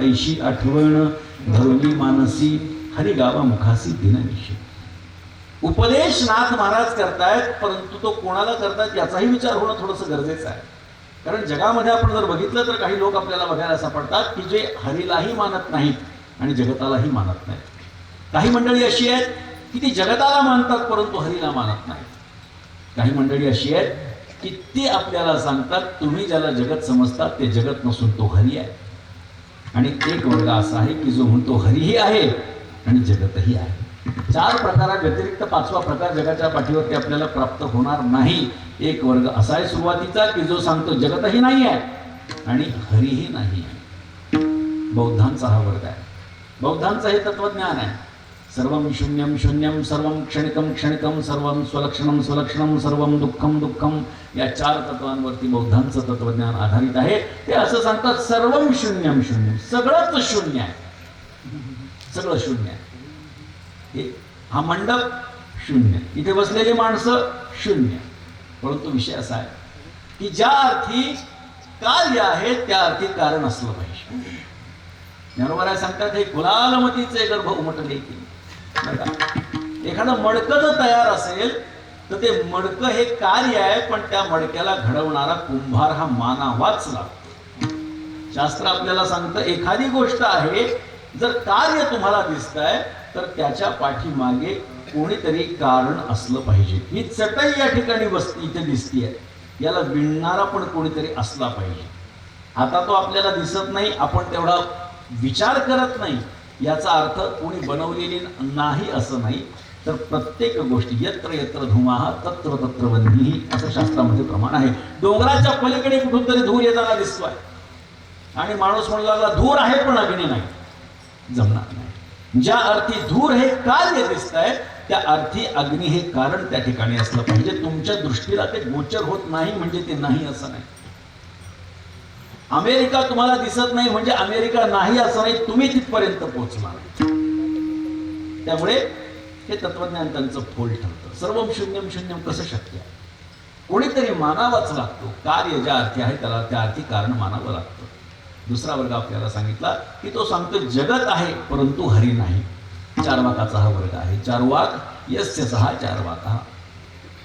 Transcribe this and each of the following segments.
ऐशी आठवण धरुणी मानसी हरी गावा मुखासी दिननिशी. उपदेश नाथ महाराज करतायत, परंतु तो कोणाला करतायत याचाही विचार होणं थोडंसं गरजेचं आहे. कारण जगामध्ये आपण जर बघितलं तर काही लोक आपल्याला बघायला सापडतात की जे हरीलाही मानत नाहीत आणि जगतालाही मानत नाहीत. काही मंडळी अशी आहेत की ती जगताला मानतात परंतु हरीला मानत नाहीत. काही मंडळी अशी आहेत की ती आपल्याला सांगतात तुम्ही ज्याला जगत समजतात ते जगत नसून तो हरी आहे. आणि एक वर्ग असा आहे की जो म्हणतो हरीही आहे आणि जगतही आहे. चार प्रकारात व्यतिरिक्त पाचवा प्रकार जगाच्या पाठीवरती आपल्याला प्राप्त होणार नाही. एक वर्ग असा आहे सुरुवातीचा की जो सांगतो जगतही नाही आहे आणि हरीही नाही आहे. बौद्धांचा हा वर्ग आहे. बौद्धांचं हे तत्वज्ञान आहे. सर्वं शून्यं शून्यं सर्वं क्षणिकं क्षणिकं सर्वं स्वलक्षणं स्वलक्षणं सर्वं दुःखं दुःखं या चार तत्वांवरती बौद्धांचं तत्वज्ञान आधारित आहे. ते असं सांगतात सर्वं शून्यं शून्यं, सगळंच शून्य आहे, सगळं शून्य आहे. हा मंडप शून्य, इथे बसलेली माणसं शून्य. परंतु विषय असा आहे की ज्या अर्थी कार्य आहे त्या अर्थी कारण असलं पाहिजे. बरोबर आहे सांगतात हे कुलालमतीचे गर्भ उमटले की. एखादं मडकं जर तयार असेल तर ते मडकं हे कार्य आहे, पण त्या मडक्याला घडवणारा कुंभार हा मानावाच लागतो. शास्त्र आपल्याला सांगतं एखादी गोष्ट आहे जर कार्य तुम्हाला दिसतंय तर त्याच्या पाठीमागे कोणीतरी कारण असलं पाहिजे. ही चटई या ठिकाणी बसती इथे दिसतीये, याला विणणारा पण कोणीतरी असला पाहिजे. आता तो आपल्याला दिसत नाही, आपण तेवढा विचार करत नाही, याचा अर्थ कोणी बनवलेली नाही असं नाही. तर प्रत्येक गोष्टी यत्र यत्र धुमाः तत्र तत्र वह्निः असं शास्त्रामध्ये प्रमाण आहे. डोंगराच्या पलीकडे कुठून तरी धूर येताना दिसतोय आणि माणूस म्हणू लागला धूर आहे पण अग्नी नाही, जमणार नाही. ज्या अर्थी धूर हे कार्य दिसत आहे त्या अर्थी अग्नी हे कारण त्या ठिकाणी असलं पाहिजे. तुमच्या दृष्टीला ते गोचर होत नाही म्हणजे ते नाही असं नाही. अमेरिका तुम्हाला दिसत नाही म्हणजे अमेरिका नाही असं नाही, तुम्ही तिथपर्यंत पोहोचला नाही. त्यामुळे हे तत्वज्ञान त्यांचं फोल ठरतं. सर्व शून्यम शून्यम कसं शक्य आहे? कोणीतरी मानावाच लागतो. कार्य ज्या अर्थी आहे त्याला त्या अर्थी कारण मानावं लागतं. दुसरा वर्ग आपल्याला सांगितला की तो सांगतो जगत आहे परंतु हरी नाही. चारवाकाचा हा वर्ग आहे. चारवाक यस्य सहा चारवाका,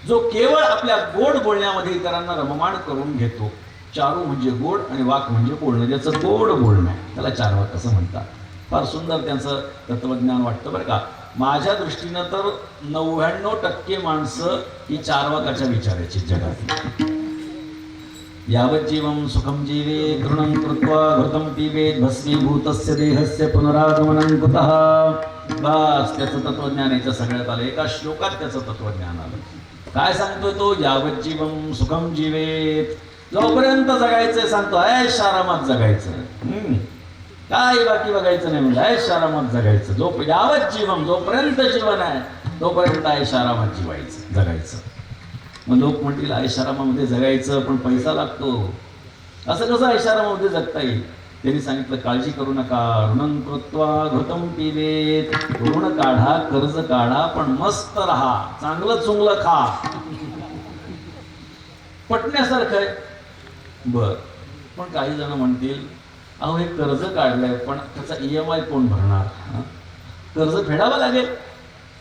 जो केवळ आपल्या गोड बोलण्यामध्ये इतरांना रममाण करून घेतो. चारू म्हणजे गोड आणि वाक म्हणजे बोलणं, ज्याचं गोड बोलणं आहे त्याला चारवाक असं म्हणतात. फार सुंदर त्यांचं तत्वज्ञान वाटतं बरं का. माझ्या दृष्टीनं तर 99% माणसं ही चारवाकाच्या विचाराची जगात. यावत् जीवं सुखं जीवे तृणं कृत्वा घृतं पिबेत् भस्मीभूतस्य देहस्य पुनरागमनं कुतः. बस त्याचं तत्वज्ञान याच्या सगळ्यात आलं. एका श्लोकात त्याचं तत्वज्ञान आलं. काय सांगतोय तो? यावत् जीवं सुखं जीवेत, जोपर्यंत जगायचंय सांगतो ऐश आरामात जगायचं, काय बाकी बघायचं नाही म्हणजे ऐश आरामात जगायचं. जो यावत् जीवं, जोपर्यंत जीवन आहे तोपर्यंत ऐश आरामात जीवायचं जगायचं. मग लोक म्हणतील ऐशारामामध्ये जगायचं पण पैसा लागतो, असं कसं ऐशारामामध्ये जगता येईल? त्यांनी सांगितलं काळजी करू नका. ऋणं कृत्वा घृतं पिबेत, ऋण काढा कर्ज काढा पण मस्त राहा, चांगलं चुंगलं खा. पटण्यासारखं आहे. बर, पण काही जण म्हणतील अहो हे कर्ज काढलंय पण त्याचा EMI कोण भरणार? कर्ज फेडावं लागेल.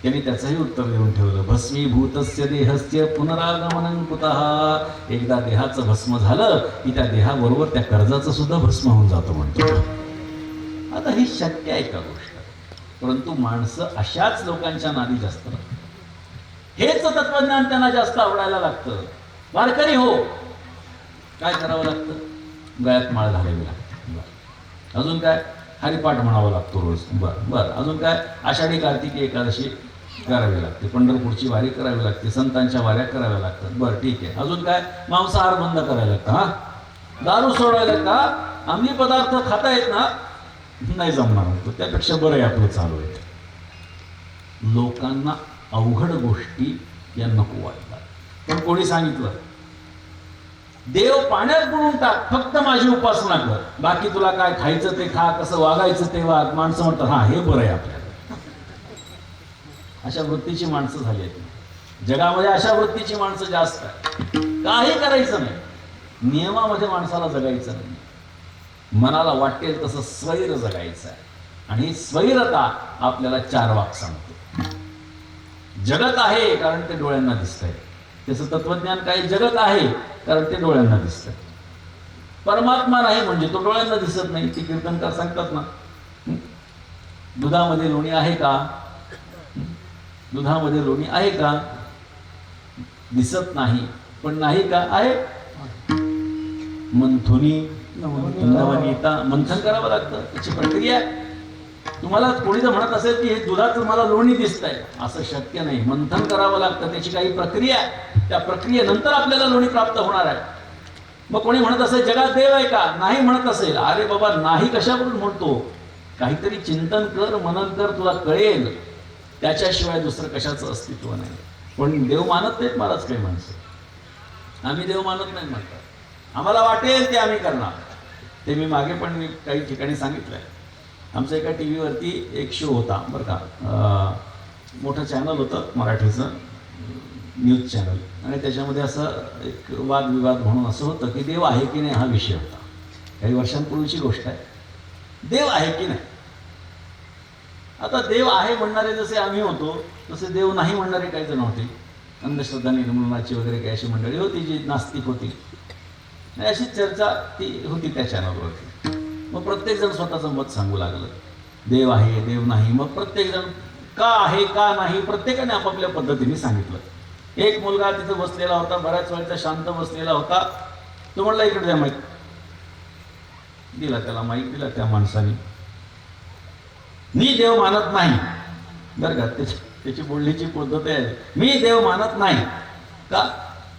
त्यांनी त्याचंही उत्तर देऊन ठेवलं. भस्मीभूतस्य देहस्य पुनरागमनं कुतः. एकदा देहाचं भस्म झालं की त्या देहाबरोबर त्या कर्जाचं सुद्धा भस्म होऊन जातो म्हणतो. आता ही शक्य आहे का गोष्ट? परंतु माणसं अशाच लोकांच्या नादी जास्त लागतात. हेच तत्वज्ञान त्यांना जास्त आवडायला लागतं. वारकरी हो, काय करावं लागतं? गळ्यात माळ घालावी लागते. अजून काय? हरिपाठ म्हणावा लागतो रोज. बर अजून काय? आषाढी कार्तिकी एकादशी करावी लागते, पंढरपूरची वारी करावी लागते, संतांच्या वाऱ्या कराव्या लागतात. बरं ठीक आहे. अजून काय? मांसाहार बंद करायला लागतं. हा, दारू सोडायला का? अंमली पदार्थ खाता येत ना? नाही जमणार होतो, त्यापेक्षा बरं आहे आपलं चालू आहे. लोकांना अवघड गोष्टी या नको वाटतात. पण कोणी सांगितलं देव पाण्यात बुडून टाक, फक्त माझी उपासना कर, बाकी तुला काय खायचं ते खा, कसं वागायचं ते वाग. माणसं म्हणतात हा हे बरं आहे आपल्याला. अशा वृत्तीची माणसं झाली आहेत जगामध्ये. अशा वृत्तीची माणसं जास्त आहे. काही करायचं नाही, नियमामध्ये माणसाला जगायचं नाही. मनाला वाटेल तसं स्वैर जगायचं आहे. आणि स्वैरता आपल्याला 4 वाक सांगतो. जगत आहे कारण ते डोळ्यांना दिसतंय. त्याचं तत्वज्ञान काय? जगत आहे कारण ते डोळ्यांना दिसतंय. परमात्मा नाही म्हणजे तो डोळ्यांना दिसत नाही. ती कीर्तनकार सांगतात ना, दुधामध्ये लोणी आहे का? दुधामध्ये लोणी आहे का? दिसत नाही, पण नाही का? आहे. मंथुनी नवनीता, मंथन करावं लागतं, त्याची प्रक्रिया. तुम्हाला कोणी जर म्हणत असेल की हे दुधाचं मला लोणी दिसतंय, असं शक्य नाही. मंथन करावं लागतं, त्याची काही प्रक्रिया आहे. त्या प्रक्रियेनंतर आपल्याला लोणी प्राप्त होणार आहे. मग कोणी म्हणत असेल जगात देव आहे का? नाही म्हणत असेल, अरे बाबा नाही कशावरून म्हणतो? काहीतरी चिंतन कर, मनन कर, तुला कळेल. त्याच्याशिवाय दुसरं कशाचं अस्तित्व नाही. पण देव मानत नाहीत महाराज काही माणसं. आम्ही देव मानत नाही म्हणतात. आम्हाला वाटेल ते आम्ही करणार. ते मी मागे पण मी काही ठिकाणी सांगितलंय. आमच्या एका टी व्हीवरती एक शो होता बरं का, मोठं चॅनल होतं मराठीचं, न्यूज चॅनल. आणि त्याच्यामध्ये असं एक वादविवाद म्हणून असं होतं की देव आहे की नाही हा विषय होता. काही वर्षांपूर्वीची गोष्ट आहे. देव आहे की नाही. आता देव आहे म्हणणारे जसे आम्ही होतो तसे देव नाही म्हणणारे काही जण होते. अंधश्रद्धा निर्मूलनाची वगैरे काही अशी मंडळी होती जी नास्तिक होती. अशी चर्चा ती होती त्या चॅनलवरती. मग प्रत्येकजण स्वतःचं मत सांगू लागलं. देव आहे, देव नाही. मग प्रत्येकजण का आहे का नाही प्रत्येकाने आपापल्या पद्धतीने सांगितलं. एक मुलगा तिथं बसलेला होता, बऱ्याच वेळचा शांत बसलेला होता. तो म्हणला इकडे द्या माईक. दिला त्याला माईक, दिला त्या माणसाने. मी देव मानत नाही बरं का, त्याची बोलण्याची पद्धत आहे. मी देव मानत नाही का?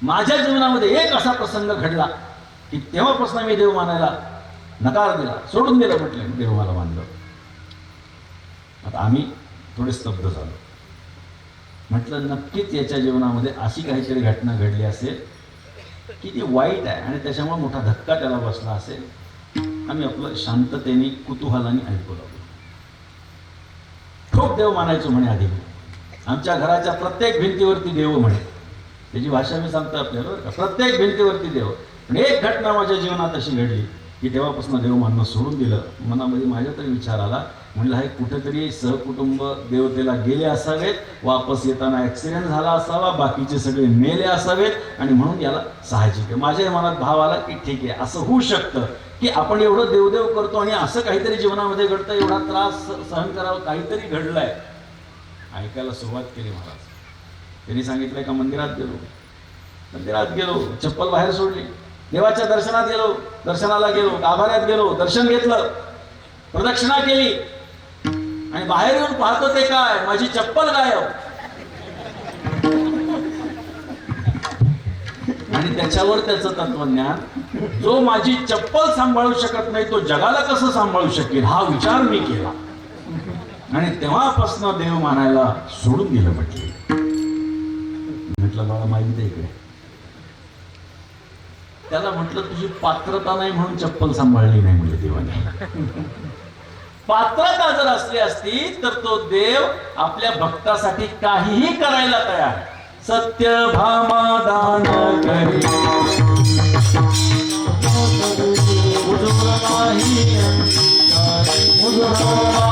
माझ्या जीवनामध्ये एक असा प्रसंग घडला की तेव्हापासून मी देव मानायला नकार दिला, सोडून दिलं. म्हटलं देव मला मानलं. आता आम्ही थोडे स्तब्ध झालो. म्हटलं नक्कीच याच्या जीवनामध्ये अशी काहीतरी घटना घडली असेल की ती वाईट आहे आणि त्याच्यामुळे मोठा धक्का त्याला बसला असेल. आम्ही आपलं शांततेने कुतूहलाने ऐकू लागलो. खूप देव मानायचो म्हणे आधी. आमच्या घराच्या प्रत्येक भिंतीवरती देव म्हणे. त्याची भाषा मी सांगतो आपल्याला बरं का. प्रत्येक भिंतीवरती देव. पण एक घटना माझ्या जीवनात अशी घडली की तेव्हापासून देव मानणं सोडून दिलं. मनामध्ये माझ्या तरी विचार आला, म्हणलं हे कुठेतरी सहकुटुंब देवतेला गेले असावेत, वापस येताना ॲक्सिडेंट झाला असावा, बाकीचे सगळे मेले असावेत आणि म्हणून याला साहजिक आहे. माझ्या मनात भाव आला की ठीक आहे, असं होऊ शकतं की आपण एवढं देवदेव करतो आणि असं काहीतरी जीवनामध्ये घडतं, एवढा त्रास सहन करावा, काहीतरी घडलंय. ऐकायला सुरुवात केली महाराज. त्यांनी सांगितलंय का मंदिरात गेलो, चप्पल बाहेर सोडली, देवाच्या दर्शनात गेलो, दर्शनाला गेलो, गाभाऱ्यात गेलो, दर्शन घेतलं, प्रदक्षिणा केली आणि बाहेर येऊन पाहतो ते काय, माझी चप्पल गायब. आणि त्याच्यावर त्याचं तत्वज्ञान, जो माझी चप्पल सांभाळू शकत नाही तो जगाला कसं सांभाळू शकेल हा विचार मी केला. आणि तेव्हापासून देव मानायला सोडून दिलं. म्हटलं मला माहिती आहे इकडे. त्याला म्हटलं तुझी पात्रता नाही म्हणून चप्पल सांभाळली नाही म्हणजे देवाने. पात्रता जर असली असती तर तो देव आपल्या भक्तासाठी काहीही करायला तयार आहे. सत्यभामा दान करी नाही